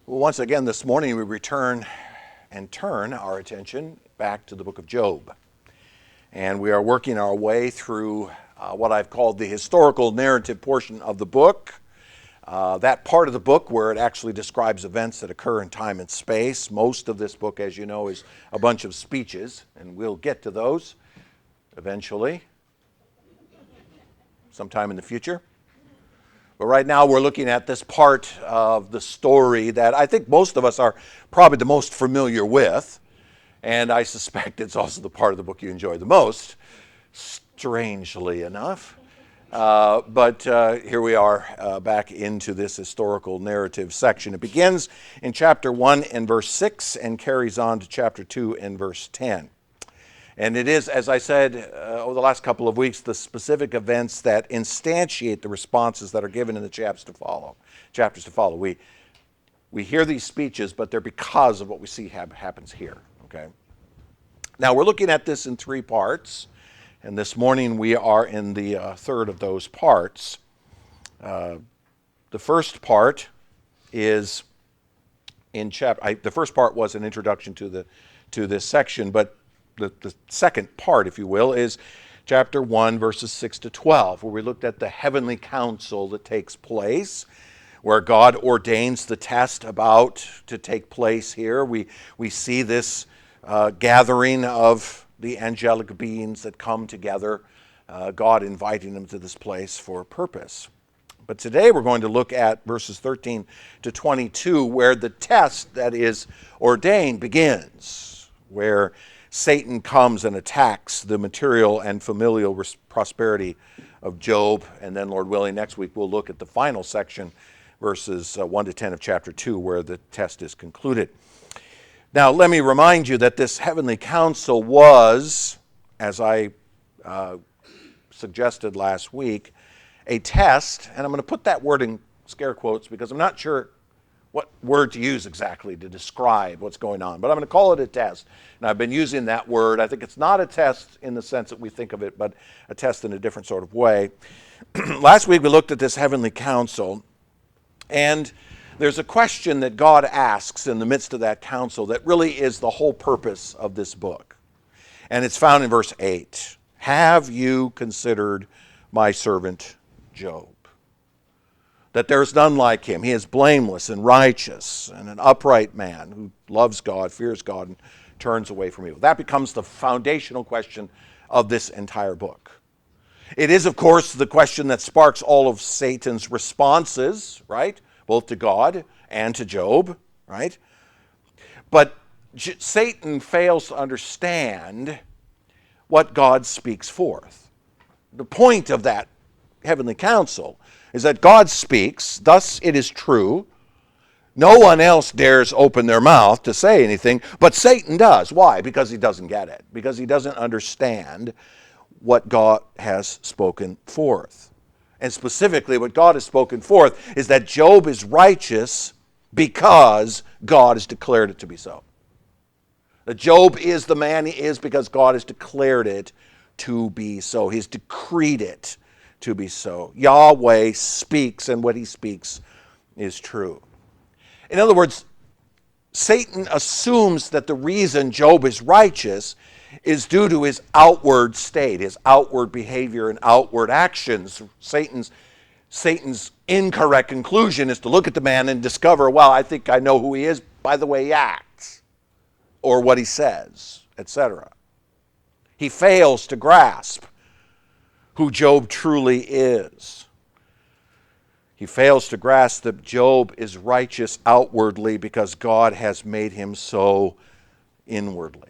Well, once again this morning we return and turn our attention back to the book of Job. And we are working our way through what I've called the historical narrative portion of the book. That part of the book where it actually describes events that occur in time and space. Most of this book, as you know, is a bunch of speeches, and we'll get to those eventually, sometime in the future. But right now we're looking at this part of the story that I think most of us are probably the most familiar with. And I suspect it's also the part of the book you enjoy the most, strangely enough. But here we are back into this historical narrative section. It begins in chapter 1 and verse 6 and carries on to chapter 2 and verse 10. And it is, as I said over the last couple of weeks, the specific events that instantiate the responses that are given in the chapters to follow. We hear these speeches, but they're because of what we see happens here. Okay. Now we're looking at this in three parts, and this morning we are in the third of those parts. The first part is in the first part was an introduction to this section, but the second part, if you will, is chapter 1, verses 6 to 12, where we looked at the heavenly council that takes place, where God ordains the test about to take place here. We see this gathering of the angelic beings that come together, God inviting them to this place for a purpose. But today we're going to look at verses 13 to 22, where the test that is ordained begins, where Satan comes and attacks the material and familial prosperity of Job. And then, Lord willing, next week we'll look at the final section, verses 1 to 10 of chapter 2, where the test is concluded. Now, let me remind you that this heavenly council was, as I suggested last week, a test. And I'm going to put that word in scare quotes because I'm not sure what word to use exactly to describe what's going on. But I'm going to call it a test. And I've been using that word. I think it's not a test in the sense that we think of it, but a test in a different sort of way. Last week we looked at this heavenly council, and there's a question that God asks in the midst of that council that really is the whole purpose of this book. And it's found in verse 8. Have you considered my servant Job? That there is none like him. He is blameless and righteous and an upright man who loves God, fears God, and turns away from evil. That becomes the foundational question of this entire book. It is, of course, the question that sparks all of Satan's responses, right? Both to God and to Job, right? But Satan fails to understand what God speaks forth. The point of that heavenly council is that God speaks, thus it is true. No one else dares open their mouth to say anything, but Satan does. Why? Because he doesn't get it. Because he doesn't understand what God has spoken forth. And specifically, what God has spoken forth is that Job is righteous because God has declared it to be so. That Job is the man he is because God has declared it to be so. He's decreed it to be so. Yahweh speaks, and what he speaks is true. In other words, Satan assumes that the reason Job is righteous is due to his outward state, his outward behavior and outward actions. Satan's incorrect conclusion is to look at the man and discover, well, I think I know who he is by the way he acts, or what he says, etc. He fails to grasp who Job truly is. He fails to grasp that Job is righteous outwardly because God has made him so inwardly.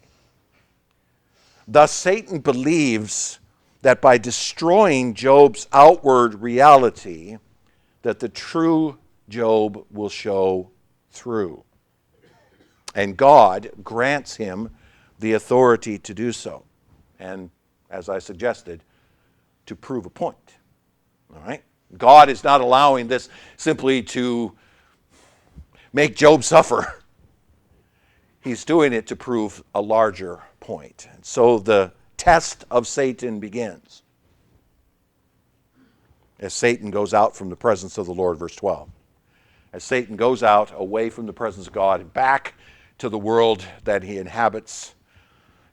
Thus, Satan believes that by destroying Job's outward reality, that the true Job will show through. And God grants him the authority to do so. And as I suggested, to prove a point. All right? God is not allowing this simply to make Job suffer. He's doing it to prove a larger point. And so the test of Satan begins as Satan goes out from the presence of the Lord, verse 12. as Satan goes out away from the presence of God and back to the world that he inhabits,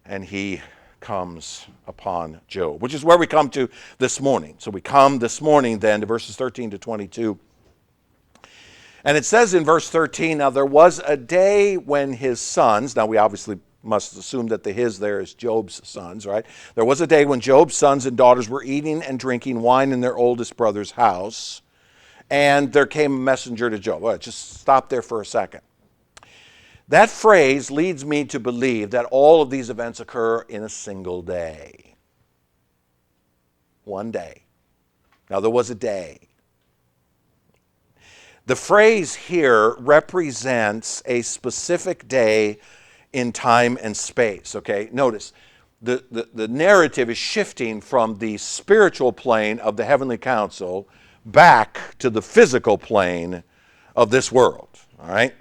and he comes upon Job, which is where we come to this morning. So we come this morning then to verses 13 to 22. And it says in verse 13, now there was a day when his sons, now we obviously must assume that the his there is Job's sons, right? There was a day when Job's sons and daughters were eating and drinking wine in their oldest brother's house, and there came a messenger to Job. All right, just stop there for a second. That phrase leads me to believe that all of these events occur in a single day. One day. Now, there was a day. The phrase here represents a specific day in time and space, okay? Notice, the narrative is shifting from the spiritual plane of the heavenly council back to the physical plane of this world, all right?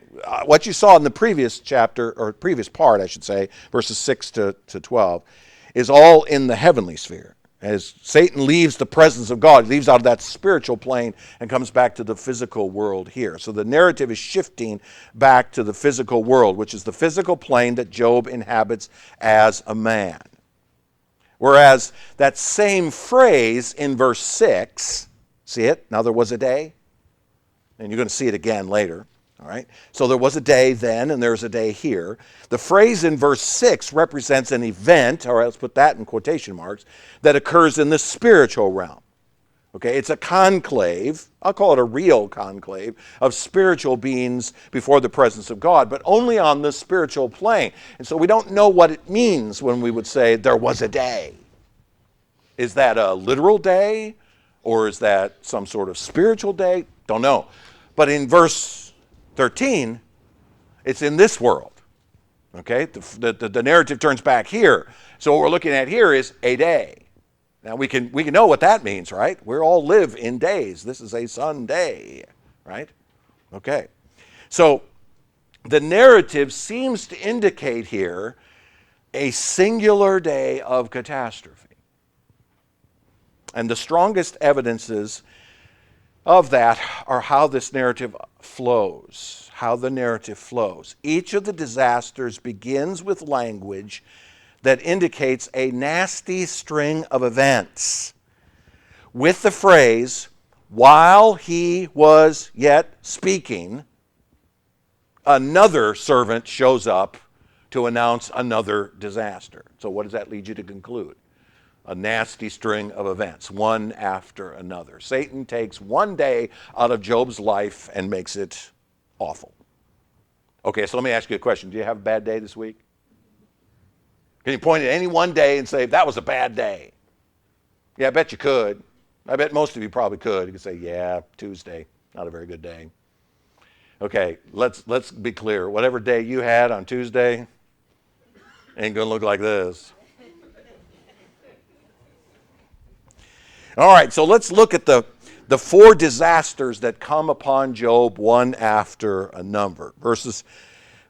What you saw in the previous chapter, or previous part, I should say, verses 6 to 12, is all in the heavenly sphere. As Satan leaves the presence of God, leaves out of that spiritual plane and comes back to the physical world here. So the narrative is shifting back to the physical world, which is the physical plane that Job inhabits as a man. Whereas that same phrase in verse 6, see it? Now there was a day, and you're going to see it again later. All right? So there was a day then, and there's a day here. The phrase in verse 6 represents an event, all right, let's put that in quotation marks, that occurs in the spiritual realm. Okay, it's a conclave, I'll call it a real conclave, of spiritual beings before the presence of God, but only on the spiritual plane. And so we don't know what it means when we would say there was a day. Is that a literal day, or is that some sort of spiritual day? Don't know. But in verse 13, it's in this world. Okay, the narrative turns back here. So what we're looking at here is a day. Now we can know what that means, right? We all live in days. This is a Sunday, right? Okay. So the narrative seems to indicate here a singular day of catastrophe. And the strongest evidences of that are how this narrative flows, how the narrative flows. Each of the disasters begins with language that indicates a nasty string of events with the phrase, while he was yet speaking, another servant shows up to announce another disaster. So what does that lead you to conclude? A nasty string of events, one after another. Satan takes one day out of Job's life and makes it awful. Okay, so let me ask you a question. Do you have a bad day this week? Can you point at any one day and say, that was a bad day? Yeah, I bet you could. I bet most of you probably could. You could say, yeah, Tuesday, not a very good day. Okay, let's be clear. Whatever day you had on Tuesday ain't going to look like this. All right, so let's look at the four disasters that come upon Job one after another. Verse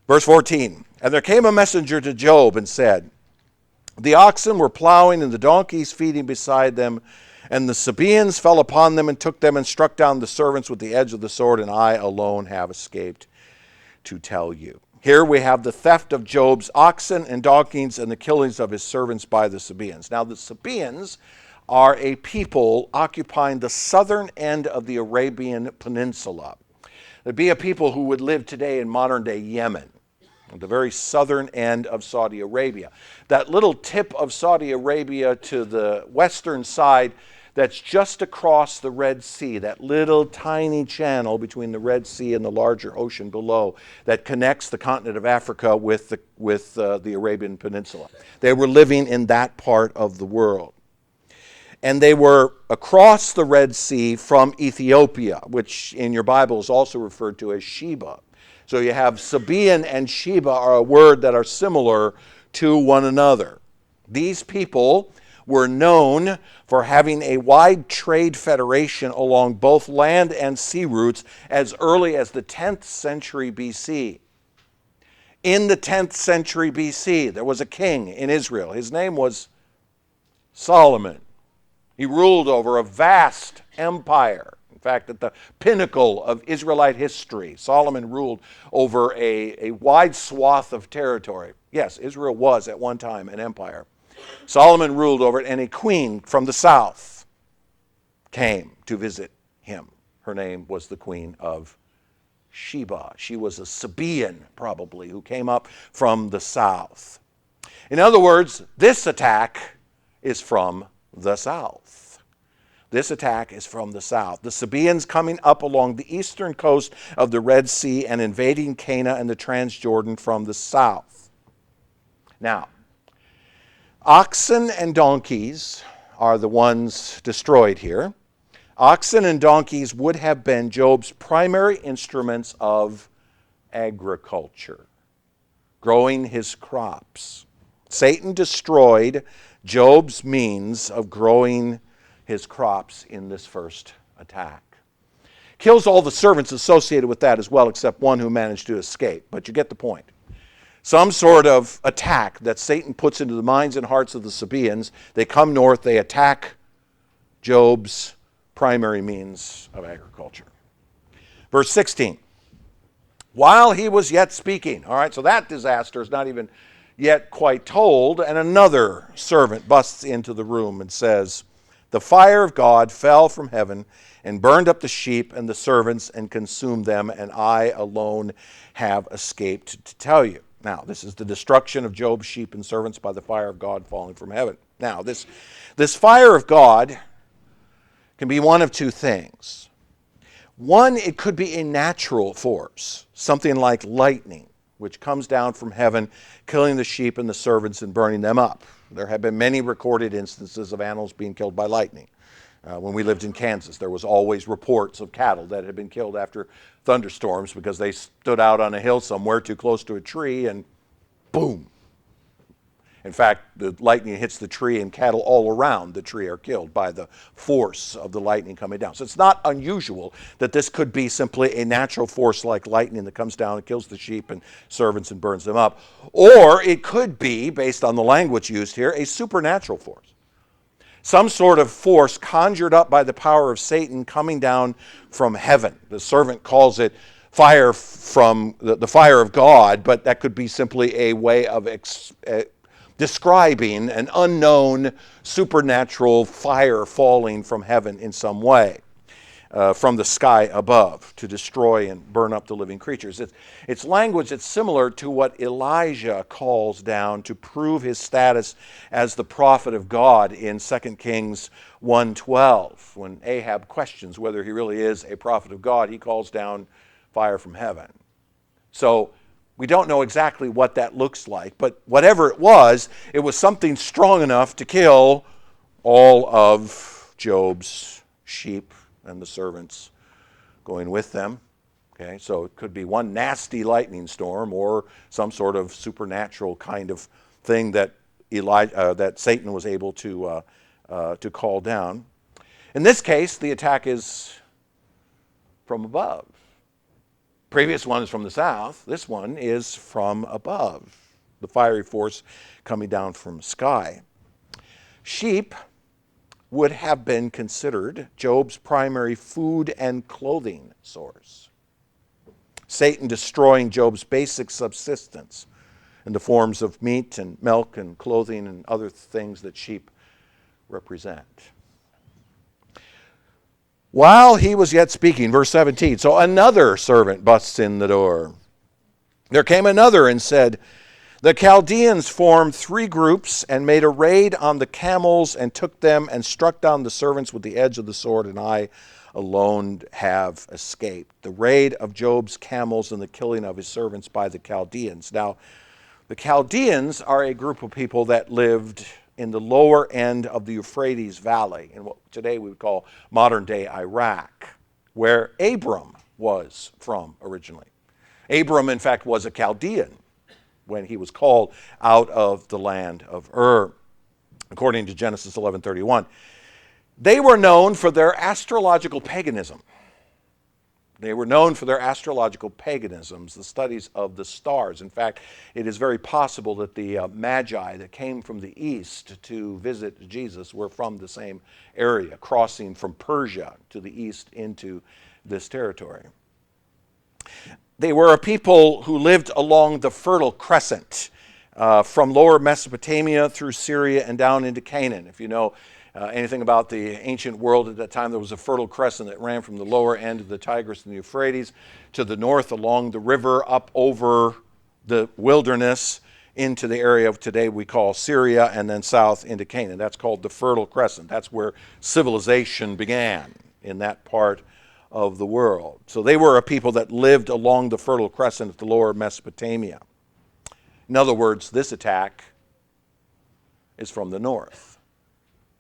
14, and there came a messenger to Job and said, the oxen were plowing and the donkeys feeding beside them, and the Sabaeans fell upon them and took them and struck down the servants with the edge of the sword, and I alone have escaped to tell you. Here we have the theft of Job's oxen and donkeys and the killings of his servants by the Sabaeans. Now the Sabaeans are a people occupying the southern end of the Arabian Peninsula. There'd be a people who would live today in modern-day Yemen, at the very southern end of Saudi Arabia. That little tip of Saudi Arabia to the western side that's just across the Red Sea, that little tiny channel between the Red Sea and the larger ocean below that connects the continent of Africa with the Arabian Peninsula. They were living in that part of the world. And they were across the Red Sea from Ethiopia, which in your Bible is also referred to as Sheba. So you have Sabaean and Sheba are a word that are similar to one another. These people were known for having a wide trade federation along both land and sea routes as early as the 10th century BC. In the 10th century BC, there was a king in Israel. His name was Solomon. He ruled over a vast empire. fact, at the pinnacle of Israelite history, Solomon ruled over a wide swath of territory. Yes, Israel was at one time an empire. Solomon ruled over it, and a queen from the south came to visit him. Her name was the Queen of Sheba. She was a Sabaean, probably, who came up from the south. In other words, this attack is from the south. This attack is from the south. The Sabaeans coming up along the eastern coast of the Red Sea and invading Canaan and the Transjordan from the south. Now, oxen and donkeys are the ones destroyed here. Oxen and donkeys would have been Job's primary instruments of agriculture, growing his crops. Satan destroyed Job's means of growing his crops in this first attack. Kills all the servants associated with that as well, except one who managed to escape, but you get the point. Some sort of attack that Satan puts into the minds and hearts of the Sabaeans. They come north, they attack Job's primary means of agriculture. Verse 16. While he was yet speaking. All right, so that disaster is not even yet quite told, and another servant busts into the room and says, the fire of God fell from heaven and burned up the sheep and the servants and consumed them, and I alone have escaped to tell you. Now, this is the destruction of Job's sheep and servants by the fire of God falling from heaven. Now, this fire of God can be one of two things. One, it could be a natural force, something like lightning, which comes down from heaven, killing the sheep and the servants and burning them up. There have been many recorded instances of animals being killed by lightning. When we lived in Kansas, there was always reports of cattle that had been killed after thunderstorms because they stood out on a hill somewhere too close to a tree and boom. In fact, the lightning hits the tree and cattle all around the tree are killed by the force of the lightning coming down. So it's not unusual that this could be simply a natural force like lightning that comes down and kills the sheep and servants and burns them up. Or it could be, based on the language used here, a supernatural force. Some sort of force conjured up by the power of Satan coming down from heaven. The servant calls it fire from the fire of God, but that could be simply a way of describing an unknown supernatural fire falling from heaven in some way, from the sky above to destroy and burn up the living creatures. It's language that's similar to what Elijah calls down to prove his status as the prophet of God in 2 Kings 1:12. When Ahab questions whether he really is a prophet of God, he calls down fire from heaven. So we don't know exactly what that looks like, but whatever it was something strong enough to kill all of Job's sheep and the servants going with them. Okay, so it could be one nasty lightning storm or some sort of supernatural kind of thing that that Satan was able to call down. In this case, the attack is from above. Previous one is from the south. This one is from above. The fiery force coming down from the sky. Sheep would have been considered Job's primary food and clothing source. Satan destroying Job's basic subsistence in the forms of meat and milk and clothing and other things that sheep represent. While he was yet speaking, verse 17, so another servant busts in the door. There came another and said, the Chaldeans formed 3 groups and made a raid on the camels and took them and struck down the servants with the edge of the sword, and I alone have escaped. The raid of Job's camels and the killing of his servants by the Chaldeans. Now, the Chaldeans are a group of people that lived in the lower end of the Euphrates Valley, in what today we would call modern-day Iraq, where Abram was from originally. Abram, in fact, was a Chaldean when he was called out of the land of Ur, according to Genesis 11:31. They were known for their astrological paganism. They were known for their astrological paganisms, the studies of the stars. In fact, it is very possible that the Magi that came from the east to visit Jesus were from the same area, crossing from Persia to the east into this territory. They were a people who lived along the Fertile Crescent, from lower Mesopotamia through Syria and down into Canaan. If you know anything about the ancient world at that time, there was a Fertile Crescent that ran from the lower end of the Tigris and the Euphrates to the north along the river up over the wilderness into the area of today we call Syria, and then south into Canaan. That's called the Fertile Crescent. That's where civilization began in that part of the world. So they were a people that lived along the Fertile Crescent of the lower Mesopotamia. In other words, this attack is from the north.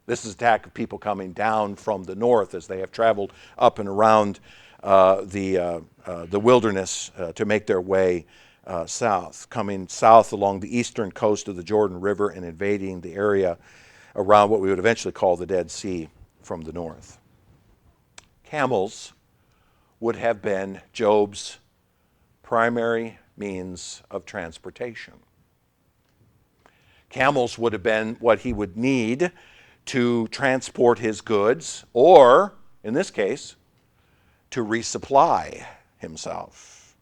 This is an attack of people coming down from the north as they have traveled up and around the wilderness to make their way south, coming south along the eastern coast of the Jordan River and invading the area around what we would eventually call the Dead Sea from the north. Camels would have been Job's primary means of transportation. Camels would have been what he would need to transport his goods, or, in this case, to resupply himself.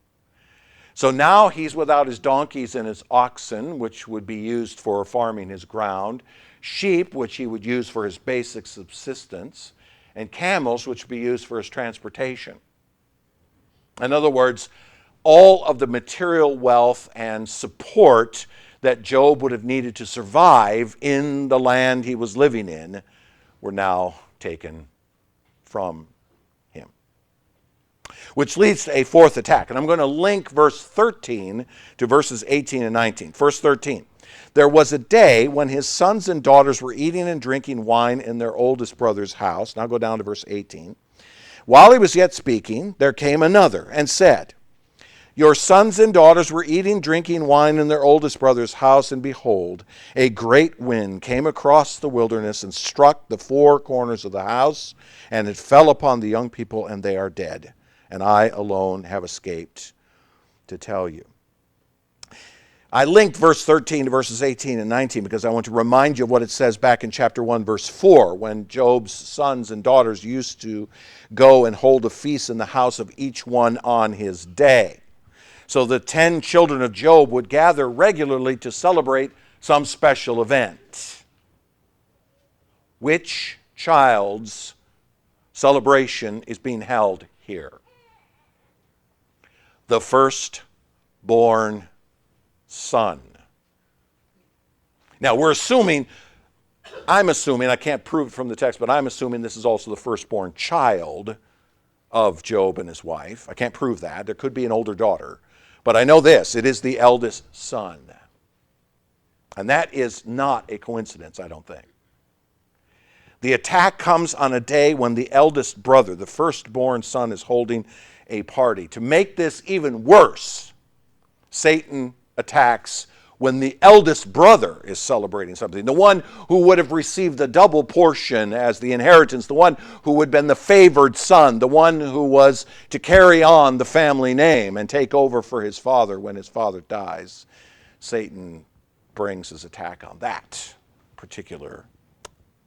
So now he's without his donkeys and his oxen, which would be used for farming his ground, sheep, which he would use for his basic subsistence, and camels, which would be used for his transportation. In other words, all of the material wealth and support that Job would have needed to survive in the land he was living in were now taken from him. Which leads to a fourth attack. And I'm going to link verse 13 to verses 18 and 19. Verse 13. There was a day when his sons and daughters were eating and drinking wine in their oldest brother's house. Now go down to verse 18. While he was yet speaking, there came another and said, Your sons and daughters were eating, drinking wine in their oldest brother's house, and behold, a great wind came across the wilderness and struck the four corners of the house, and it fell upon the young people, and they are dead. And I alone have escaped to tell you. I linked verse 13 to verses 18 and 19 because I want to remind you of what it says back in chapter 1, verse 4, when Job's sons and daughters used to go and hold a feast in the house of each one on his day. So the 10 children of Job would gather regularly to celebrate some special event. Which child's celebration is being held here? The firstborn son. Now I'm assuming, I can't prove it from the text, but I'm assuming this is also the firstborn child of Job and his wife. I can't prove that. There could be an older daughter. But I know this, it is the eldest son. And that is not a coincidence, I don't think. The attack comes on a day when the eldest brother, the firstborn son, is holding a party. To make this even worse, Satan attacks when the eldest brother is celebrating something, the one who would have received the double portion as the inheritance, the one who would have been the favored son, the one who was to carry on the family name and take over for his father when his father dies. Satan brings his attack on that particular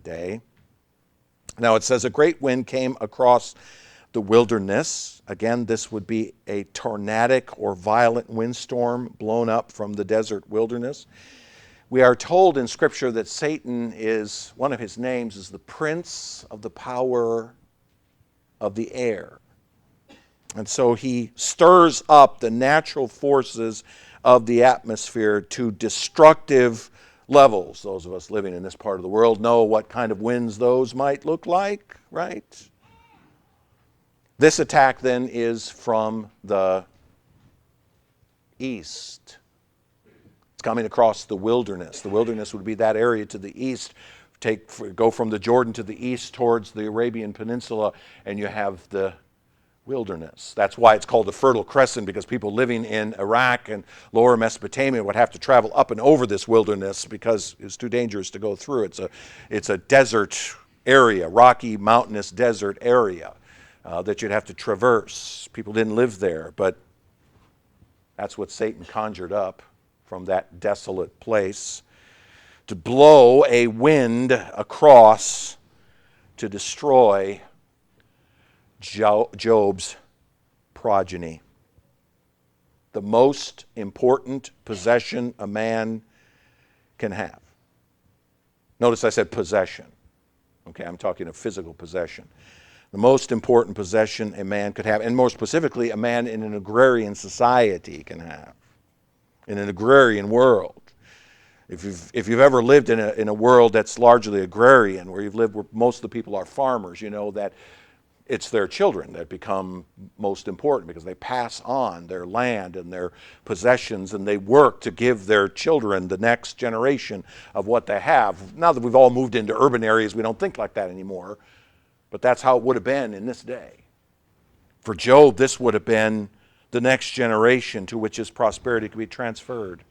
day. Now it says, a great wind came across the wilderness. Again, this would be a tornadic or violent windstorm blown up from the desert wilderness. We are told in Scripture that Satan is, one of his names is the prince of the power of the air. And so he stirs up the natural forces of the atmosphere to destructive levels. Those of us living in this part of the world know what kind of winds those might look like, right? This attack then is from the east. It's coming across the wilderness. The wilderness would be that area to the east. Go from the Jordan to the east towards the Arabian Peninsula, and you have the wilderness. That's why it's called the Fertile Crescent, because people living in Iraq and lower Mesopotamia would have to travel up and over this wilderness because it's too dangerous to go through. It's a desert area, rocky, mountainous desert area. that you'd have to traverse. People didn't live there, but that's what Satan conjured up from that desolate place, to blow a wind across to destroy Job's progeny. The most important possession a man can have. Notice I said possession. Okay, I'm talking of physical possession. The most important possession a man could have, and more specifically, a man in an agrarian society can have, in an agrarian world. If you've ever lived in a world that's largely agrarian, where you've lived where most of the people are farmers, you know that it's their children that become most important, because they pass on their land and their possessions, and they work to give their children the next generation of what they have. Now that we've all moved into urban areas, we don't think like that anymore, but that's how it would have been in this day. For Job, this would have been the next generation to which his prosperity could be transferred.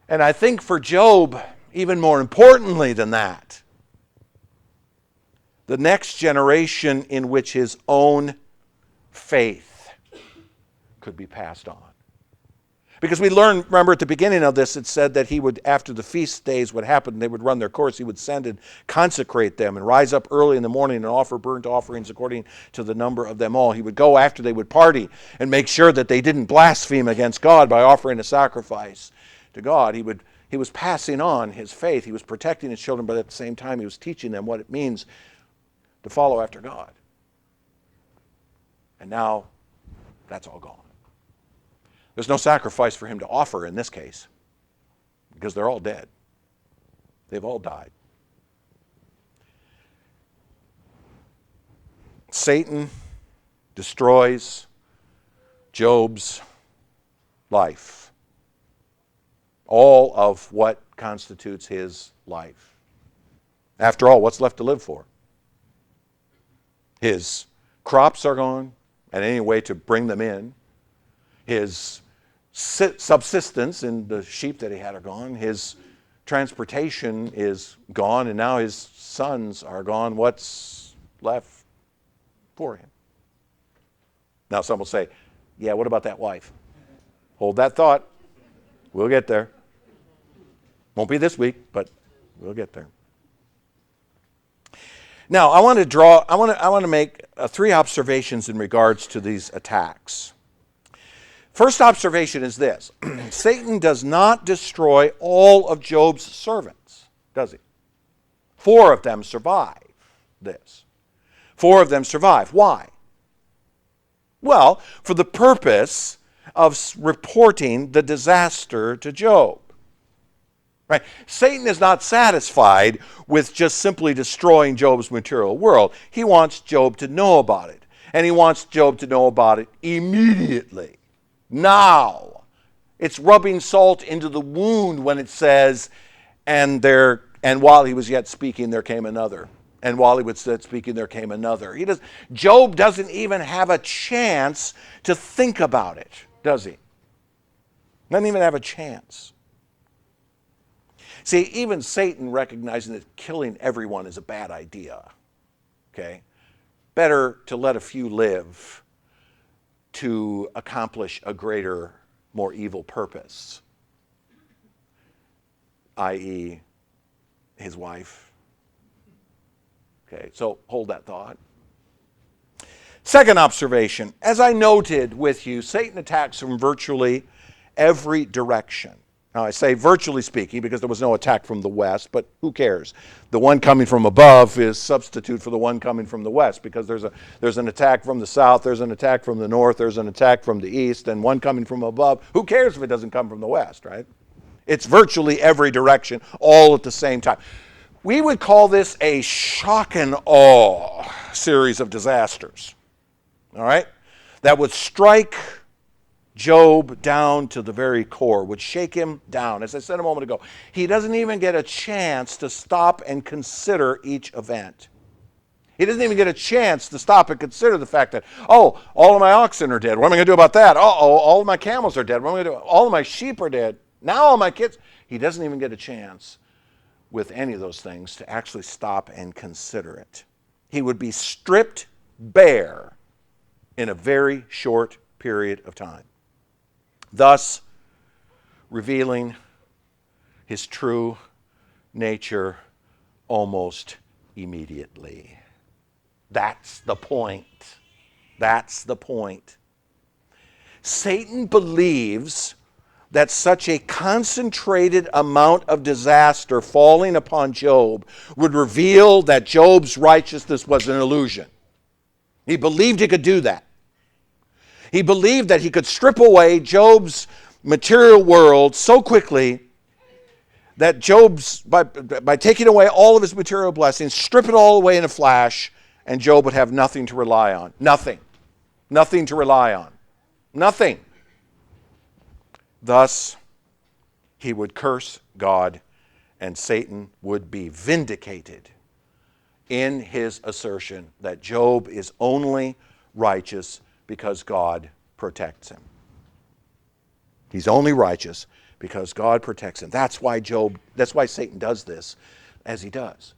And I think for Job, even more importantly than that, the next generation in which his own faith could be passed on. Because we learned, remember at the beginning of this, it said that he would, after the feast days would happen, they would run their course, he would send and consecrate them and rise up early in the morning and offer burnt offerings according to the number of them all. He would go after they would party and make sure that they didn't blaspheme against God by offering a sacrifice to God. He was passing on his faith. He was protecting his children, but at the same time he was teaching them what it means to follow after God. And now that's all gone. There's no sacrifice for him to offer in this case, because they're all dead. They've all died. Satan destroys Job's life. All of what constitutes his life. After all, what's left to live for? His crops are gone, and any way to bring them in. His subsistence in the sheep that he had are gone. His transportation is gone, and now his sons are gone. What's left for him? Now some will say, yeah, what about that wife? Hold that thought. We'll get there. Won't be this week, but we'll get there. Now, I want to make 3 observations in regards to these attacks. First observation is this. Satan does not destroy all of Job's servants, does he? 4 of them survive this. 4 of them survive. Why? Well, for the purpose of reporting the disaster to Job. Right? Satan is not satisfied with just simply destroying Job's material world. He wants Job to know about it. And he wants Job to know about it immediately. Now. It's rubbing salt into the wound when it says, and while he was yet speaking, there came another. And while he was yet speaking, there came another. Job doesn't even have a chance to think about it, does he? Doesn't even have a chance. See, even Satan recognizing that killing everyone is a bad idea. Okay? Better to let a few live to accomplish a greater, more evil purpose, i.e., his wife. Okay, so hold that thought. Second observation, as I noted with you, Satan attacks from virtually every direction. Now, I say virtually speaking because there was no attack from the west, but who cares? The one coming from above is substitute for the one coming from the west, because there's an attack from the south, there's an attack from the north, there's an attack from the east, and one coming from above. Who cares if it doesn't come from the west, right? It's virtually every direction, all at the same time. We would call this a shock and awe series of disasters, all right, that would strike Job down to the very core, would shake him down. As I said a moment ago, he doesn't even get a chance to stop and consider each event. He doesn't even get a chance to stop and consider the fact that, oh, all of my oxen are dead. What am I going to do about that? All of my camels are dead. What am I going to do? All of my sheep are dead. Now all my kids. He doesn't even get a chance with any of those things to actually stop and consider it. He would be stripped bare in a very short period of time, thus revealing his true nature almost immediately. That's the point. That's the point. Satan believes that such a concentrated amount of disaster falling upon Job would reveal that Job's righteousness was an illusion. He believed he could do that. He believed that he could strip away Job's material world so quickly that Job's, by taking away all of his material blessings, strip it all away in a flash, and Job would have nothing to rely on. Nothing. Nothing to rely on. Nothing. Thus, he would curse God, and Satan would be vindicated in his assertion that Job is only righteous because God protects him. He's only righteous because God protects him. That's why Satan does this as he does.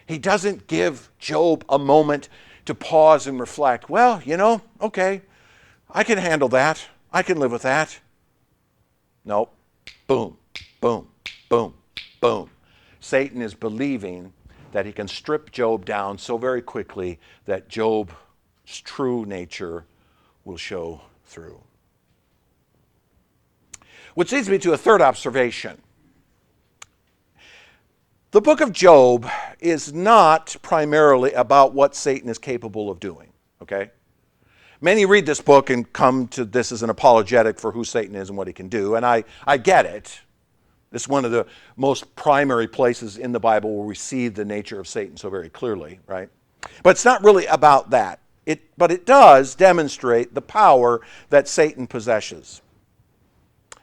He doesn't give Job a moment to pause and reflect. Well, okay, I can handle that. I can live with that. Nope. Boom, boom, boom, boom. Satan is believing that he can strip Job down so very quickly that Job's true nature will show through. Which leads me to a third observation. The book of Job is not primarily about what Satan is capable of doing, okay? Many read this book and come to this as an apologetic for who Satan is and what he can do, and I get it. This is one of the most primary places in the Bible where we see the nature of Satan so very clearly, right? But it's not really about that. But it does demonstrate the power that Satan possesses.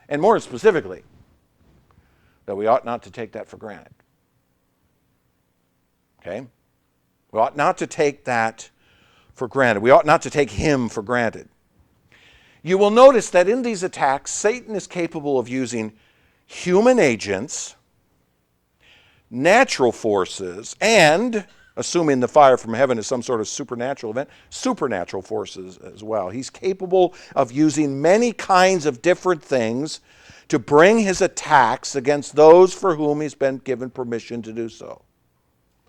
And more specifically, that we ought not to take that for granted. Okay? We ought not to take that for granted. We ought not to take him for granted. You will notice that in these attacks, Satan is capable of using human agents, natural forces, and, assuming the fire from heaven is some sort of supernatural event, supernatural forces as well. He's capable of using many kinds of different things to bring his attacks against those for whom he's been given permission to do so.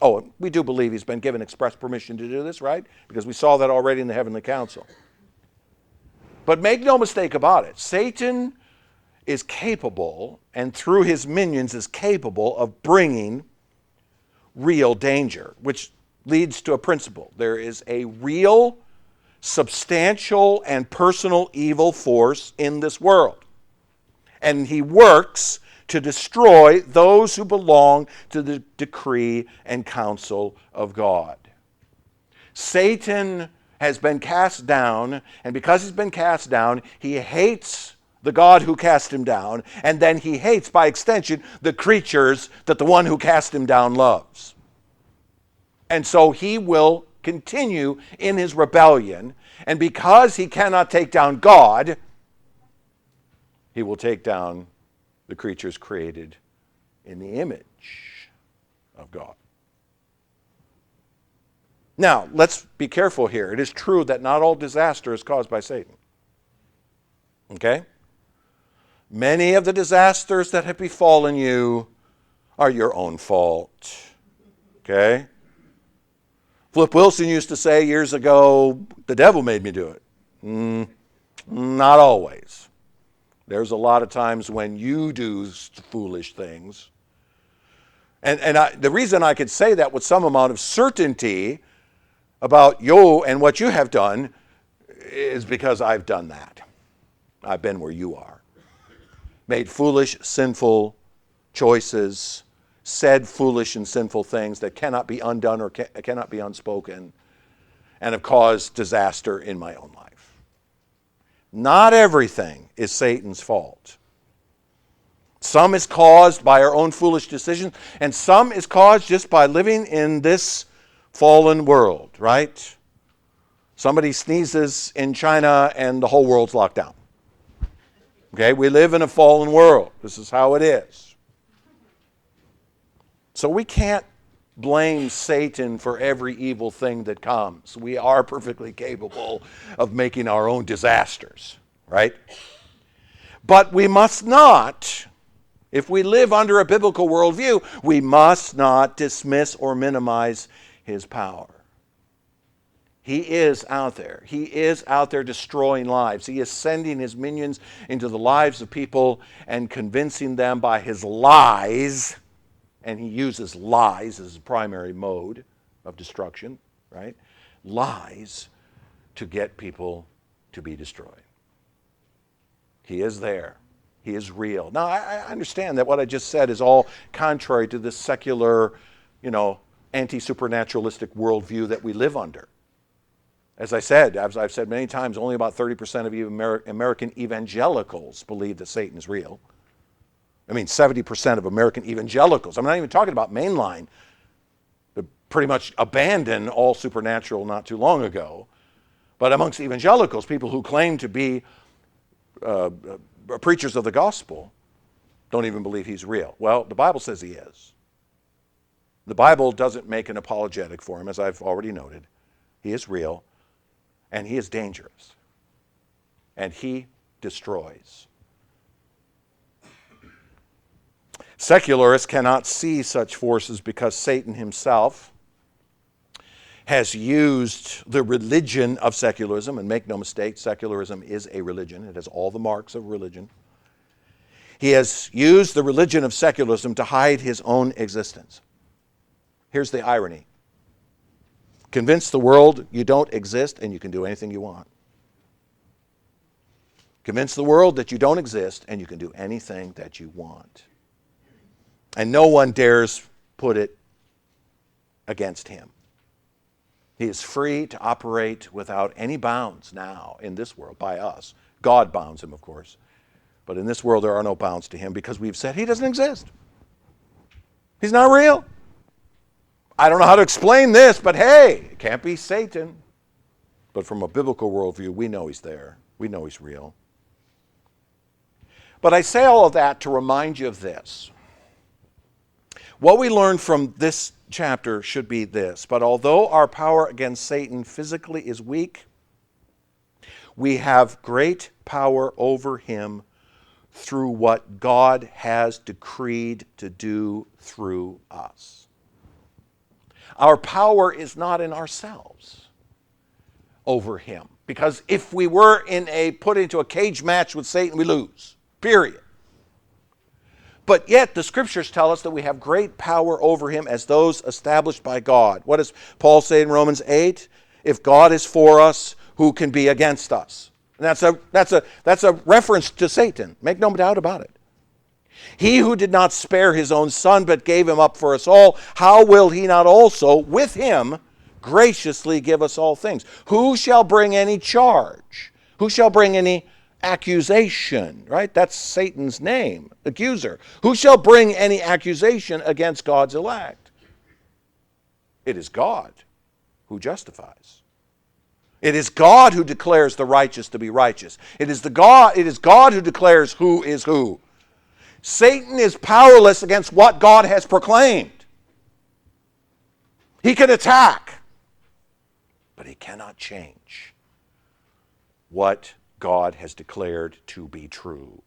Oh, we do believe he's been given express permission to do this, right? Because we saw that already in the heavenly council. But make no mistake about it, Satan is capable, and through his minions is capable of bringing real danger, which leads to a principle. There is a real, substantial, and personal evil force in this world. And he works to destroy those who belong to the decree and counsel of God. Satan has been cast down, and because he's been cast down, he hates the God who cast him down, and then he hates, by extension, the creatures that the one who cast him down loves. And so he will continue in his rebellion, and because he cannot take down God, he will take down the creatures created in the image of God. Now, let's be careful here. It is true that not all disaster is caused by Satan. Okay? Many of the disasters that have befallen you are your own fault. Okay? Flip Wilson used to say years ago, the devil made me do it. Not always. There's a lot of times when you do foolish things. And the reason I could say that with some amount of certainty about you and what you have done is because I've done that. I've been where you are. Made foolish, sinful choices, said foolish and sinful things that cannot be undone or cannot be unspoken, and have caused disaster in my own life. Not everything is Satan's fault. Some is caused by our own foolish decisions, and some is caused just by living in this fallen world, right? Somebody sneezes in China and the whole world's locked down. Okay, we live in a fallen world. This is how it is. So we can't blame Satan for every evil thing that comes. We are perfectly capable of making our own disasters, right? But we must not, if we live under a biblical worldview, we must not dismiss or minimize his power. He is out there. He is out there destroying lives. He is sending his minions into the lives of people and convincing them by his lies, and he uses lies as his primary mode of destruction, right? Lies to get people to be destroyed. He is there. He is real. Now, I understand that what I just said is all contrary to this secular, anti-supernaturalistic worldview that we live under. As I said, as I've said many times, only about 30% of American evangelicals believe that Satan is real. 70% of American evangelicals. I'm not even talking about mainline. They pretty much abandoned all supernatural not too long ago. But amongst evangelicals, people who claim to be preachers of the gospel don't even believe he's real. Well, the Bible says he is. The Bible doesn't make an apologetic for him, as I've already noted. He is real, and he is dangerous, and he destroys. Secularists cannot see such forces because Satan himself has used the religion of secularism, and make no mistake, secularism is a religion. It has all the marks of religion. He has used the religion of secularism to hide his own existence. Here's the irony. Convince the world you don't exist and you can do anything you want. Convince the world that you don't exist and you can do anything that you want. And no one dares put it against him. He is free to operate without any bounds now in this world by us. God bounds him, of course. But in this world, there are no bounds to him because we've said he doesn't exist. He's not real. I don't know how to explain this, but hey, it can't be Satan. But from a biblical worldview, we know he's there. We know he's real. But I say all of that to remind you of this. What we learn from this chapter should be this: but although our power against Satan physically is weak, we have great power over him through what God has decreed to do through us. Our power is not in ourselves over him, because if we were put into a cage match with Satan, we lose, period. But yet the scriptures tell us that we have great power over him as those established by God. What does Paul say in Romans 8? If God is for us, who can be against us? And that's a reference to Satan. Make no doubt about it. He who did not spare his own son, but gave him up for us all, how will he not also with him graciously give us all things? Who shall bring any charge? Who shall bring any accusation, right? That's Satan's name, accuser. Who shall bring any accusation against God's elect? It is God who justifies. It is God who declares the righteous to be righteous. It is God who declares who is who. Satan is powerless against what God has proclaimed. He can attack, but he cannot change what God has declared to be true.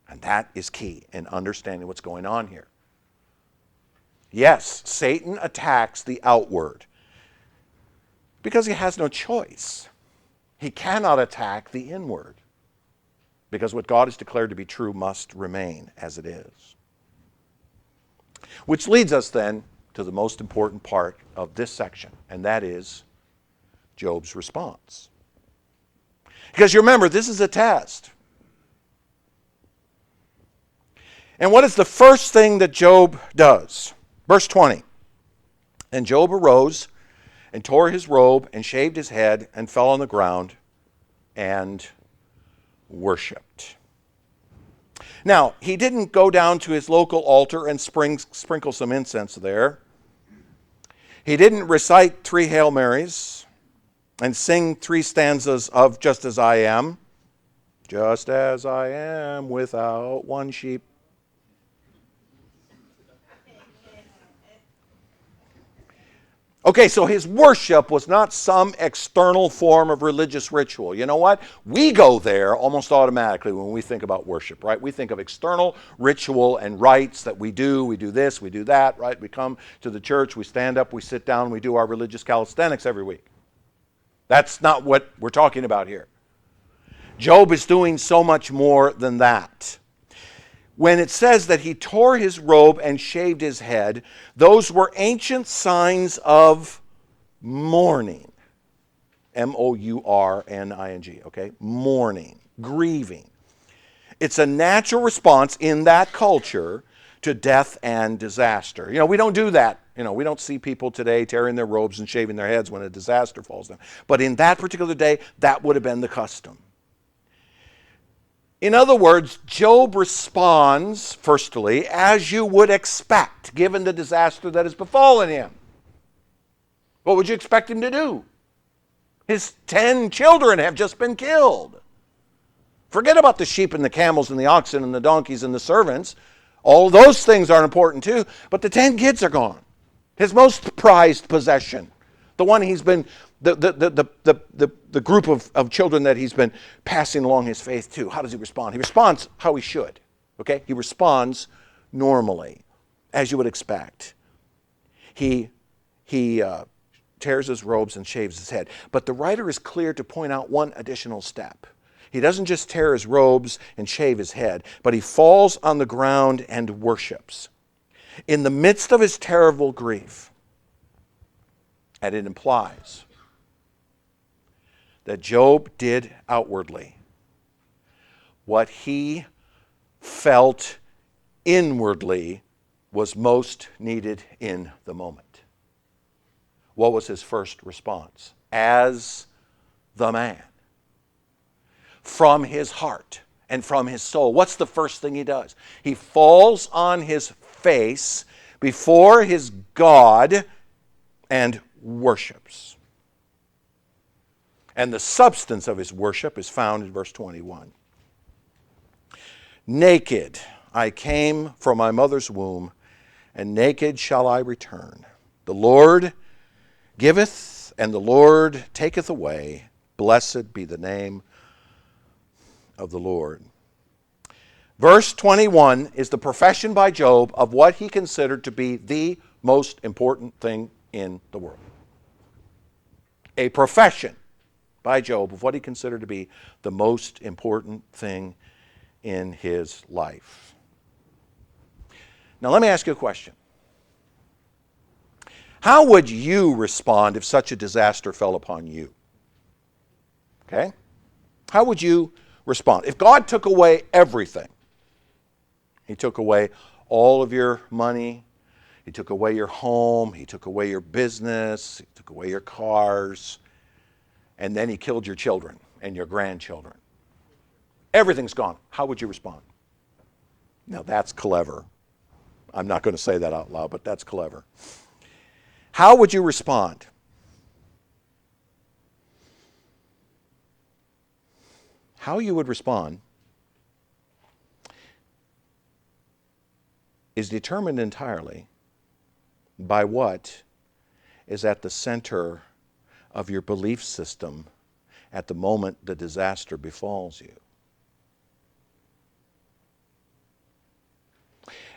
And that is key in understanding what's going on here. Yes, Satan attacks the outward because he has no choice. He cannot attack the inward because what God has declared to be true must remain as it is. Which leads us then to the most important part of this section, and that is Job's response. Because you remember, this is a test. And what is the first thing that Job does? Verse 20. And Job arose and tore his robe and shaved his head and fell on the ground and worshipped. Now, he didn't go down to his local altar and sprinkle some incense there. He didn't recite 3 Hail Marys and sing 3 stanzas of Just As I Am. Just as I am without one sheep. Okay, so his worship was not some external form of religious ritual. You know what? We go there almost automatically when we think about worship, right? We think of external ritual and rites that we do this, we do that, right? We come to the church, we stand up, we sit down, we do our religious calisthenics every week. That's not what we're talking about here. Job is doing so much more than that. When it says that he tore his robe and shaved his head, those were ancient signs of mourning. M-O-U-R-N-I-N-G, okay? Mourning, grieving. It's a natural response in that culture to death and disaster. You know, we don't do that. You know, we don't see people today tearing their robes and shaving their heads when a disaster falls down. But in that particular day, that would have been the custom. In other words, Job responds, firstly, as you would expect, given the disaster that has befallen him. What would you expect him to do? His 10 children have just been killed. Forget about the sheep and the camels and the oxen and the donkeys and the servants. All those things are important too, but the 10 kids are gone. His most prized possession. The one he's been, the group of children that he's been passing along his faith to. How does he respond? He responds how he should. Okay? He responds normally, as you would expect. He tears his robes and shaves his head. But the writer is clear to point out one additional step. He doesn't just tear his robes and shave his head, but he falls on the ground and worships. In the midst of his terrible grief, and it implies that Job did outwardly what he felt inwardly was most needed in the moment. What was his first response? As the man. From his heart and from his soul. What's the first thing he does? He falls on his face before his God and worships. And the substance of his worship is found in verse 21. Naked I came from my mother's womb, and naked shall I return. The Lord giveth, and the Lord taketh away. Blessed be the name of the Lord. Verse 21 is the profession by Job of what he considered to be the most important thing in the world. A profession by Job of what he considered to be the most important thing in his life. Now let me ask you a question. How would you respond if such a disaster fell upon you? Okay? How would you respond? If God took away everything, He took away all of your money, He took away your home, He took away your business, He took away your cars, and then He killed your children and your grandchildren. Everything's gone. How would you respond? Now that's clever. I'm not going to say that out loud, but that's clever. How would you respond? How you would respond is determined entirely by what is at the center of your belief system at the moment the disaster befalls you.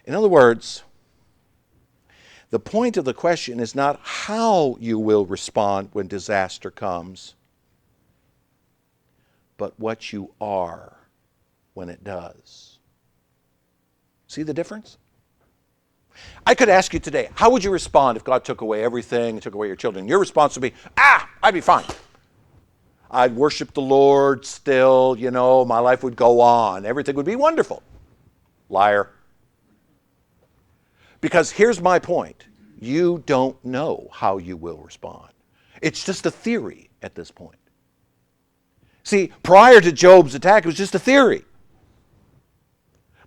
In other words, the point of the question is not how you will respond when disaster comes, but what you are when it does. See the difference? I could ask you today, how would you respond if God took away everything and took away your children? Your response would be, I'd be fine. I'd worship the Lord still, my life would go on. Everything would be wonderful. Liar. Because here's my point. You don't know how you will respond. It's just a theory at this point. See, prior to Job's attack, it was just a theory.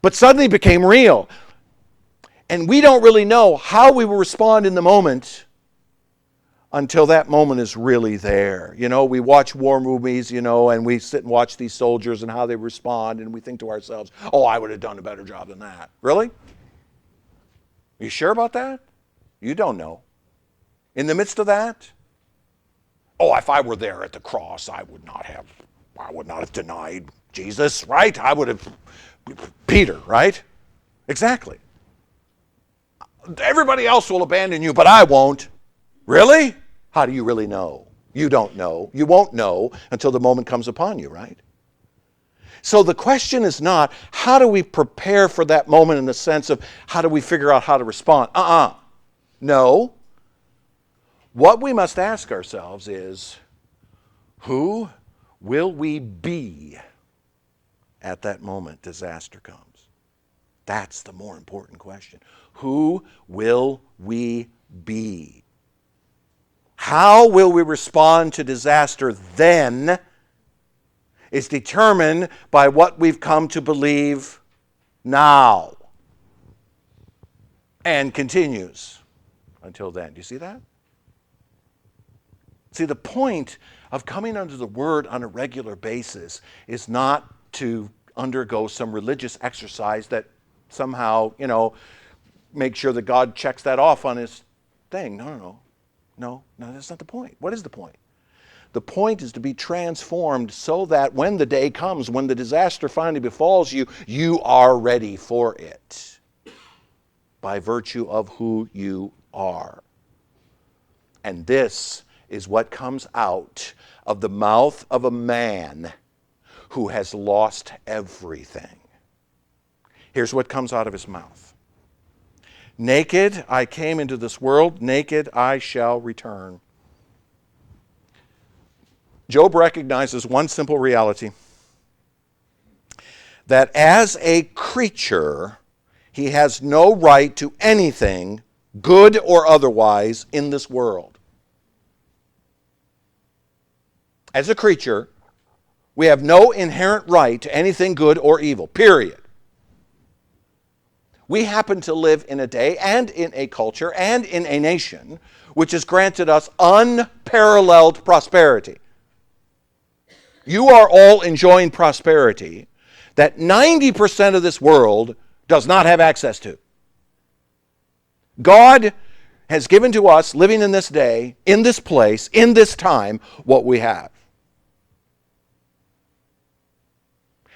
But suddenly it became real. And we don't really know how we will respond in the moment until that moment is really there. We watch war movies, and we sit and watch these soldiers and how they respond, and we think to ourselves, I would have done a better job than that. Really? Are you sure about that? You don't know. In the midst of that, oh, if I were there at the cross, I would not have denied Jesus, right? I would have, Peter, right? Exactly. Everybody else will abandon you, but I won't. Really? How do you really know? You don't know. You won't know until the moment comes upon you, right? So the question is not, how do we prepare for that moment in the sense of how do we figure out how to respond? No. What we must ask ourselves is, who will we be at that moment disaster comes? That's the more important question. Who will we be? How will we respond to disaster then is determined by what we've come to believe now. And continues until then. Do you see that? See, the point of coming under the Word on a regular basis is not to undergo some religious exercise that somehow, make sure that God checks that off on his thing. No, that's not the point. What is the point? The point is to be transformed so that when the day comes, when the disaster finally befalls you, you are ready for it by virtue of who you are. And this is what comes out of the mouth of a man who has lost everything. Here's what comes out of his mouth. Naked I came into this world, naked I shall return. Job recognizes one simple reality, that as a creature, he has no right to anything, good or otherwise, in this world. As a creature, we have no inherent right to anything good or evil, period. We happen to live in a day and in a culture and in a nation which has granted us unparalleled prosperity. You are all enjoying prosperity that 90% of this world does not have access to. God has given to us, living in this day, in this place, in this time, what we have.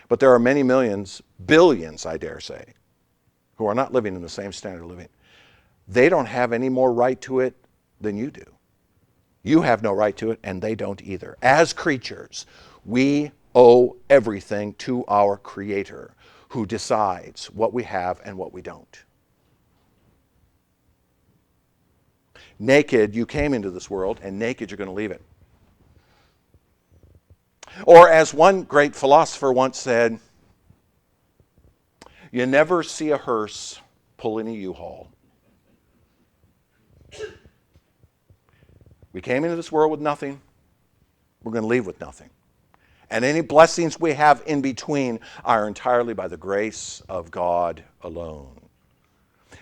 But there are many millions, billions, I dare say, who are not living in the same standard of living. They don't have any more right to it than you do. You have no right to it, and they don't either. As creatures, we owe everything to our Creator, who decides what we have and what we don't. Naked you came into this world, and naked you're going to leave it. Or as one great philosopher once said, you never see a hearse pulling a U-Haul. We came into this world with nothing. We're going to leave with nothing. And any blessings we have in between are entirely by the grace of God alone.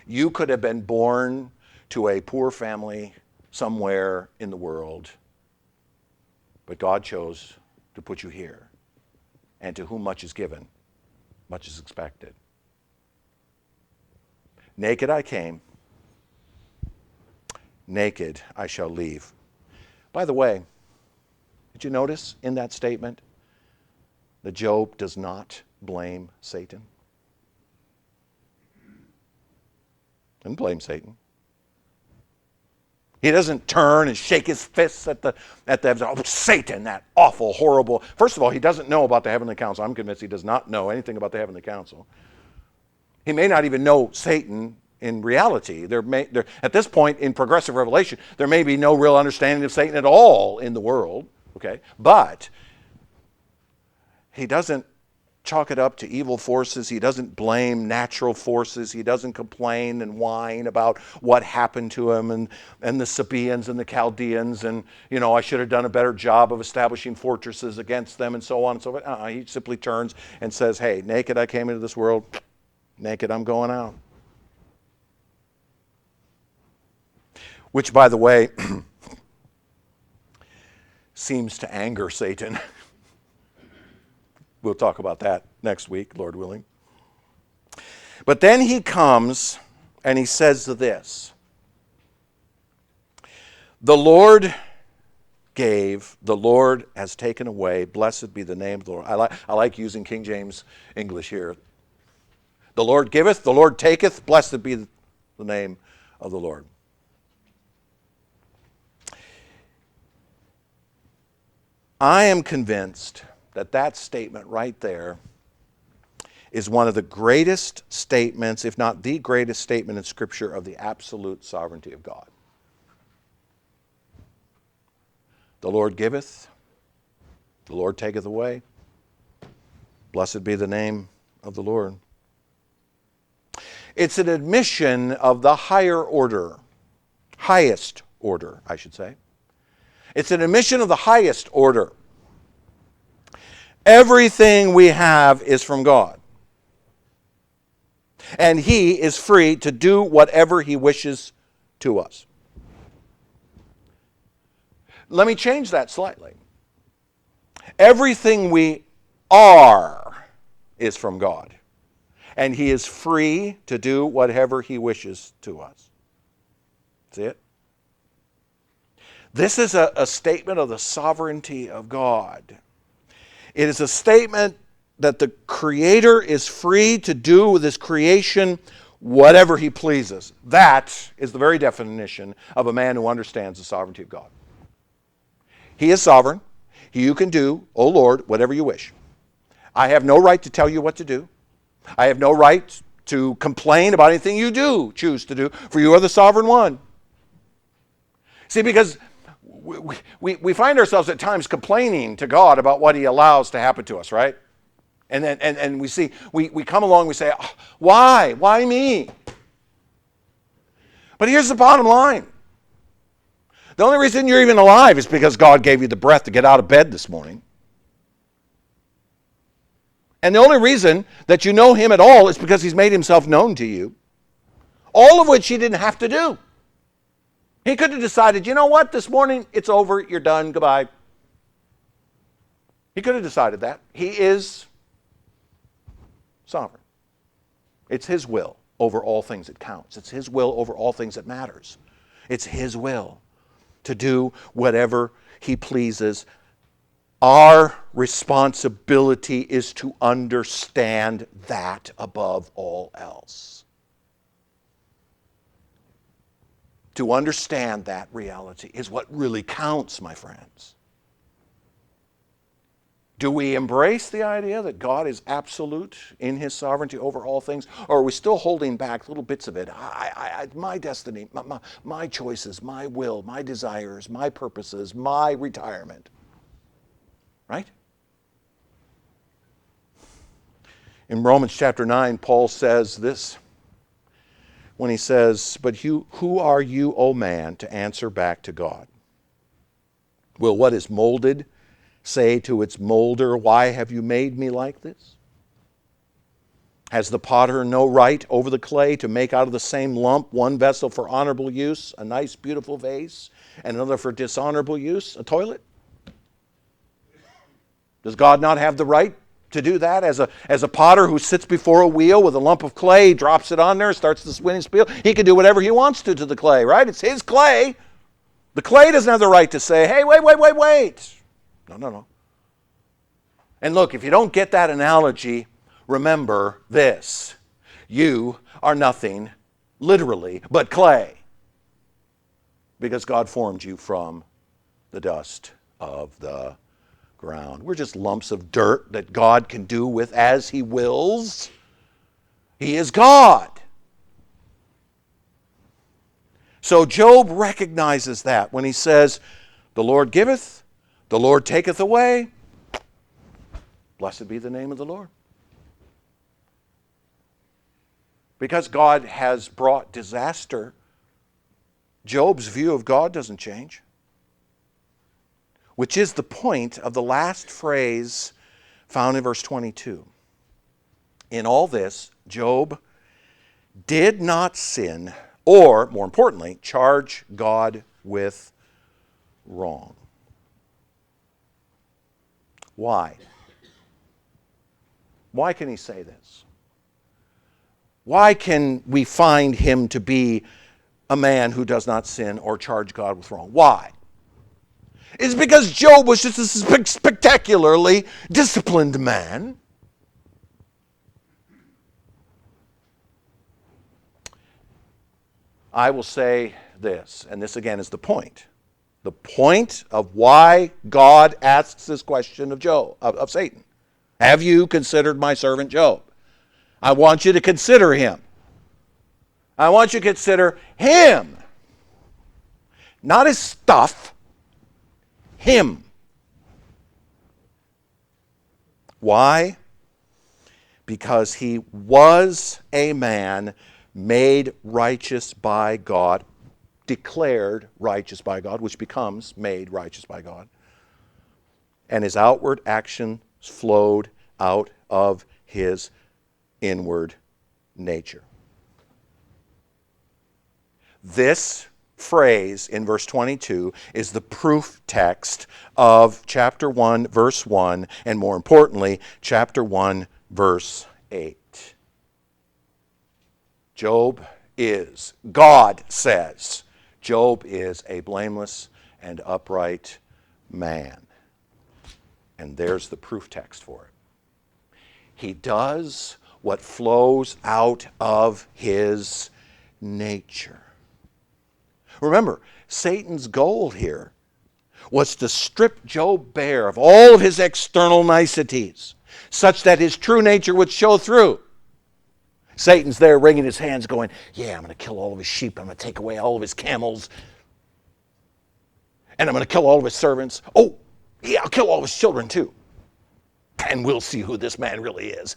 You could have been born to a poor family somewhere in the world, but God chose to put you here. And to whom much is given, much is expected. Naked I came, naked I shall leave. By the way, did you notice in that statement that Job does not blame Satan? Doesn't blame Satan. He doesn't turn and shake his fists at the oh, Satan, that awful, horrible. First of all, he doesn't know about the heavenly council. I'm convinced he does not know anything about the heavenly council. He may not even know Satan in reality. At this point in progressive revelation, there may be no real understanding of Satan at all in the world. Okay, but he doesn't chalk it up to evil forces. He doesn't blame natural forces. He doesn't complain and whine about what happened to him and the Sabaeans and the Chaldeans and, I should have done a better job of establishing fortresses against them and so on and so forth. He simply turns and says, hey, naked I came into this world, naked I'm going out. Which, by the way, seems to anger Satan. We'll talk about that next week, Lord willing. But then he comes and he says this. The Lord gave, the Lord has taken away. Blessed be the name of the Lord. I like using King James English here. The Lord giveth, the Lord taketh. Blessed be the name of the Lord. I am convinced that that statement right there is one of the greatest statements, if not the greatest statement in Scripture of the absolute sovereignty of God. The Lord giveth, the Lord taketh away. Blessed be the name of the Lord. It's an admission of the higher order, highest order, I should say. It's an admission of the highest order. Everything we have is from God. And He is free to do whatever He wishes to us. Let me change that slightly. Everything we are is from God. And He is free to do whatever He wishes to us. See it? This is a statement of the sovereignty of God. It is a statement that the Creator is free to do with His creation whatever He pleases. That is the very definition of a man who understands the sovereignty of God. He is sovereign. You can do, O Lord, whatever you wish. I have no right to tell you what to do. I have no right to complain about anything you do choose to do, for you are the sovereign one. See, because we find ourselves at times complaining to God about what He allows to happen to us, right? And then and we see, we come along, we say, oh, why? Why me? But here's the bottom line. The only reason you're even alive is because God gave you the breath to get out of bed this morning. And the only reason that you know Him at all is because He's made Himself known to you. All of which He didn't have to do. He could have decided, you know what, this morning it's over, you're done, goodbye. He could have decided that. He is sovereign. It's His will over all things that counts. It's His will over all things that matters. It's His will to do whatever He pleases. Our responsibility is to understand that above all else. To understand that reality is what really counts, my friends. Do we embrace the idea that God is absolute in His sovereignty over all things? Or are we still holding back little bits of it? My destiny, my choices, my will, my desires, my purposes, my retirement. Right? In Romans chapter 9, Paul says this when he says, but who are you, O man, to answer back to God? Will what is molded say to its molder, why have you made me like this? Has the potter no right over the clay to make out of the same lump one vessel for honorable use, a nice, beautiful vase, and another for dishonorable use, a toilet? Does God not have the right to do that as a potter who sits before a wheel with a lump of clay, drops it on there, starts the spinning wheel? He can do whatever he wants to the clay, right? It's his clay. The clay doesn't have the right to say, hey, wait. No. And look, if you don't get that analogy, remember this. You are nothing, literally, but clay. Because God formed you from the dust of the ground. We're just lumps of dirt that God can do with as He wills. He is God. So Job recognizes that when he says, the Lord giveth, the Lord taketh away. Blessed be the name of the Lord. Because God has brought disaster, Job's view of God doesn't change. Which is the point of the last phrase found in verse 22. In all this, Job did not sin, or, more importantly, charge God with wrong. Why? Why can he say this? Why can we find him to be a man who does not sin or charge God with wrong. Why? It's because Job was just a spectacularly disciplined man. I will say this, and this again is the point. The point of why God asks this question of Satan. Have you considered my servant Job? I want you to consider him. I want you to consider him. Not his stuff. Him. Why? Because he was a man made righteous by God, declared righteous by God, which becomes made righteous by God. And his outward action flowed out of his inward nature. This phrase in verse 22 is the proof text of chapter 1, verse 1, and more importantly, chapter 1, verse 8. God says, Job is a blameless and upright man. And there's the proof text for it. He does what flows out of his nature. Remember, Satan's goal here was to strip Job bare of all of his external niceties, such that his true nature would show through. Satan's there wringing his hands going, yeah, I'm going to kill all of his sheep. I'm going to take away all of his camels. And I'm going to kill all of his servants. Oh, yeah, I'll kill all of his children too. And we'll see who this man really is.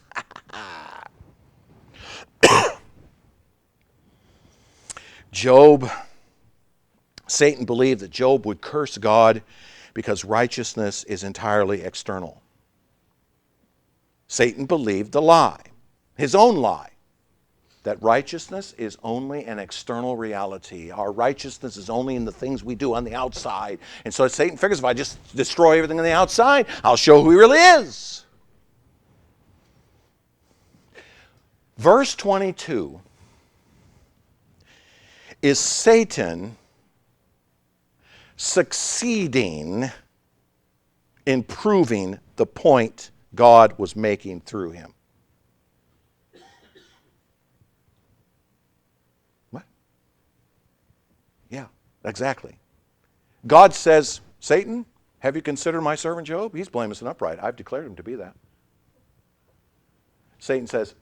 Satan believed that Job would curse God because righteousness is entirely external. Satan believed the lie, his own lie, that righteousness is only an external reality. Our righteousness is only in the things we do on the outside. And so Satan figures, if I just destroy everything on the outside, I'll show who he really is. Verse 22 is Satan succeeding in proving the point God was making through him. What? Yeah, exactly. God says, Satan, have you considered my servant Job? He's blameless and upright. I've declared him to be that. Satan says,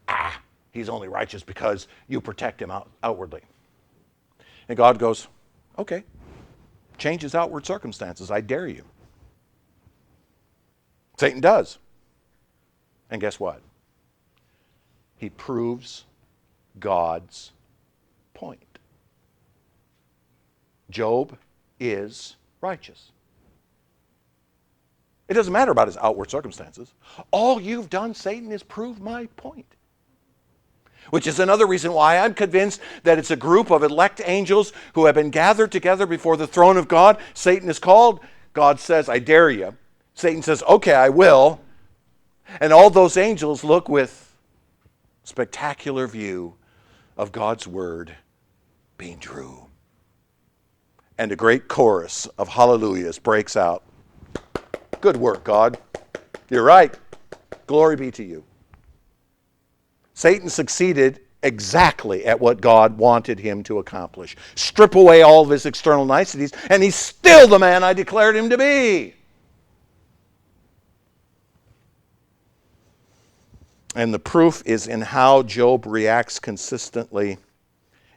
he's only righteous because you protect him outwardly. And God goes, okay, change his outward circumstances. I dare you. Satan does. And guess what? He proves God's point. Job is righteous. It doesn't matter about his outward circumstances. All you've done, Satan, is prove my point. Which is another reason why I'm convinced that it's a group of elect angels who have been gathered together before the throne of God. Satan is called. God says, I dare you. Satan says, okay, I will. And all those angels look with spectacular view of God's word being true. And a great chorus of hallelujahs breaks out. Good work, God. You're right. Glory be to you. Satan succeeded exactly at what God wanted him to accomplish. Strip away all of his external niceties, and he's still the man I declared him to be. And the proof is in how Job reacts consistently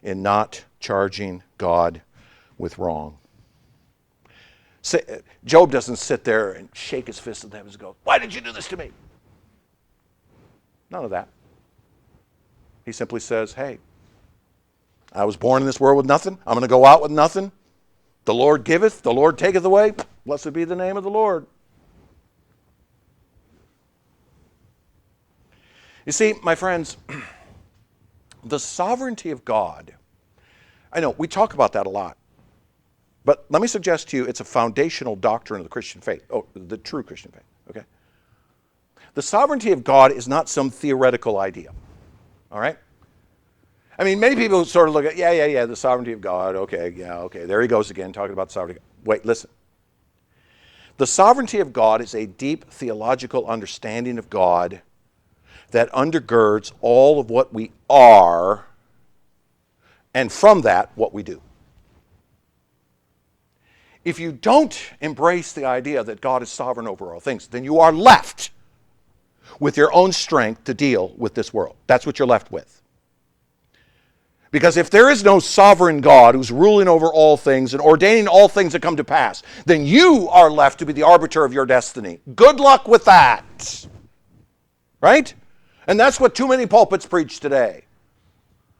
in not charging God with wrong. Job doesn't sit there and shake his fist at the heavens and go, why did you do this to me? None of that. He simply says, hey, I was born in this world with nothing. I'm going to go out with nothing. The Lord giveth, the Lord taketh away. Blessed be the name of the Lord. You see, my friends, the sovereignty of God, I know we talk about that a lot, but let me suggest to you it's a foundational doctrine of the Christian faith, the true Christian faith, okay? The sovereignty of God is not some theoretical idea, all right? I mean, many people sort of look at, yeah, the sovereignty of God. Okay, yeah, okay. There he goes again, talking about the sovereignty. Wait, listen. The sovereignty of God is a deep theological understanding of God that undergirds all of what we are, and from that, what we do. If you don't embrace the idea that God is sovereign over all things, then you are left with your own strength to deal with this world. That's what you're left with. Because if there is no sovereign God who's ruling over all things and ordaining all things that come to pass, then you are left to be the arbiter of your destiny. Good luck with that. Right? And that's what too many pulpits preach today.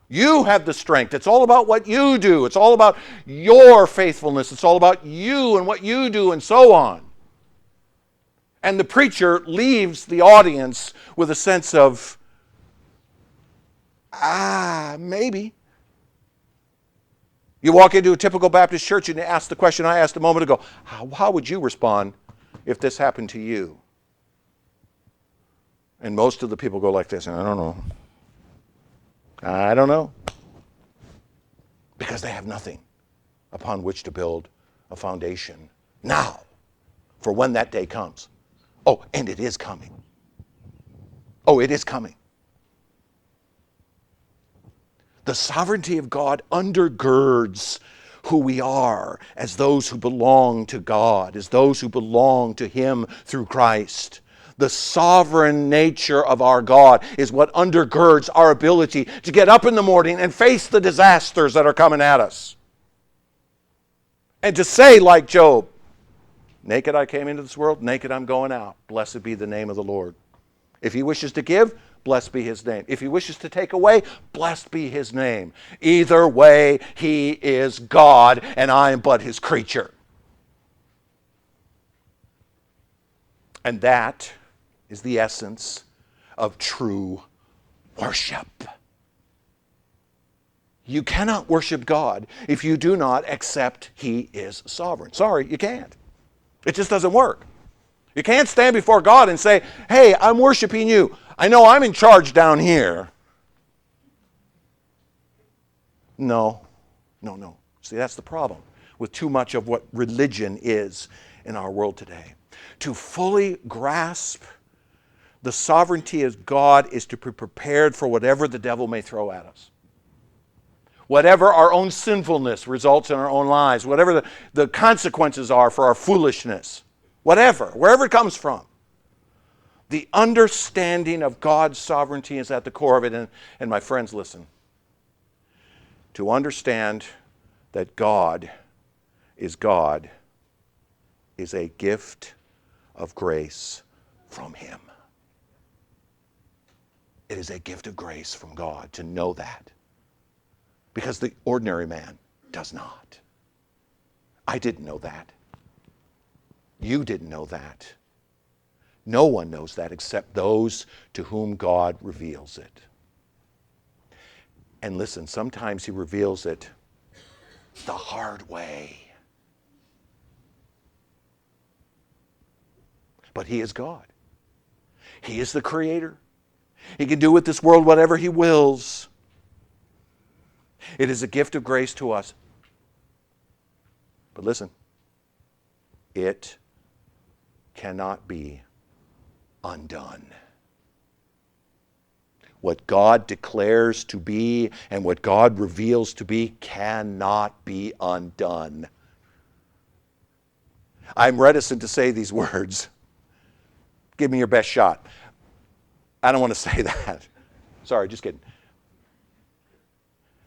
You have the strength. It's all about what you do. It's all about your faithfulness. It's all about you and what you do and so on. And the preacher leaves the audience with a sense of, maybe. You walk into a typical Baptist church and you ask the question I asked a moment ago, how would you respond if this happened to you? And most of the people go like this, I don't know. I don't know. Because they have nothing upon which to build a foundation now for when that day comes. Oh, and it is coming. Oh, it is coming. The sovereignty of God undergirds who we are as those who belong to God, as those who belong to Him through Christ. The sovereign nature of our God is what undergirds our ability to get up in the morning and face the disasters that are coming at us. And to say, like Job, naked I came into this world, naked I'm going out. Blessed be the name of the Lord. If He wishes to give, blessed be His name. If He wishes to take away, blessed be His name. Either way, He is God, and I am but His creature. And that is the essence of true worship. You cannot worship God if you do not accept He is sovereign. Sorry, you can't. It just doesn't work. You can't stand before God and say, hey, I'm worshiping you. I know I'm in charge down here. No. See, that's the problem with too much of what religion is in our world today. To fully grasp the sovereignty of God is to be prepared for whatever the devil may throw at us. Whatever our own sinfulness results in our own lives, whatever the consequences are for our foolishness, wherever it comes from. The understanding of God's sovereignty is at the core of it. And my friends, listen. To understand that God is a gift of grace from Him. It is a gift of grace from God to know that. Because the ordinary man does not. I didn't know that. You didn't know that. No one knows that except those to whom God reveals it. And listen, sometimes He reveals it the hard way. But He is God. He is the Creator. He can do with this world whatever He wills. It is a gift of grace to us. But listen, it cannot be undone. What God declares to be and what God reveals to be cannot be undone. I'm reticent to say these words. Give me your best shot. I don't want to say that. Sorry, just kidding.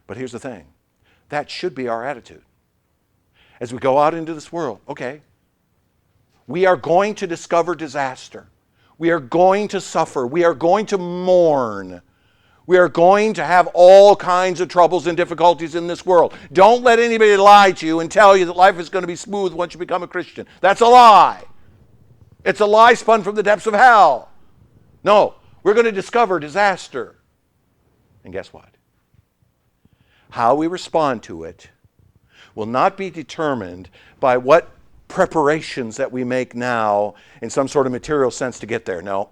But here's the thing. That should be our attitude. As we go out into this world, okay, we are going to discover disaster. We are going to suffer. We are going to mourn. We are going to have all kinds of troubles and difficulties in this world. Don't let anybody lie to you and tell you that life is going to be smooth once you become a Christian. That's a lie. It's a lie spun from the depths of hell. No, we're going to discover disaster. And guess what? How we respond to it will not be determined by what preparations that we make now in some sort of material sense to get there. No.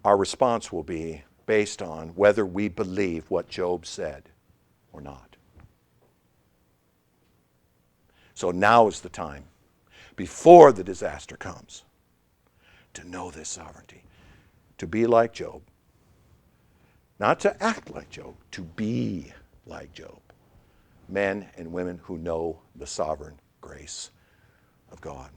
Our response will be based on whether we believe what Job said or not. So now is the time, before the disaster comes, to know this sovereignty, to be like Job. Not to act like Job, to be like Job. Men and women who know the sovereign grace of God.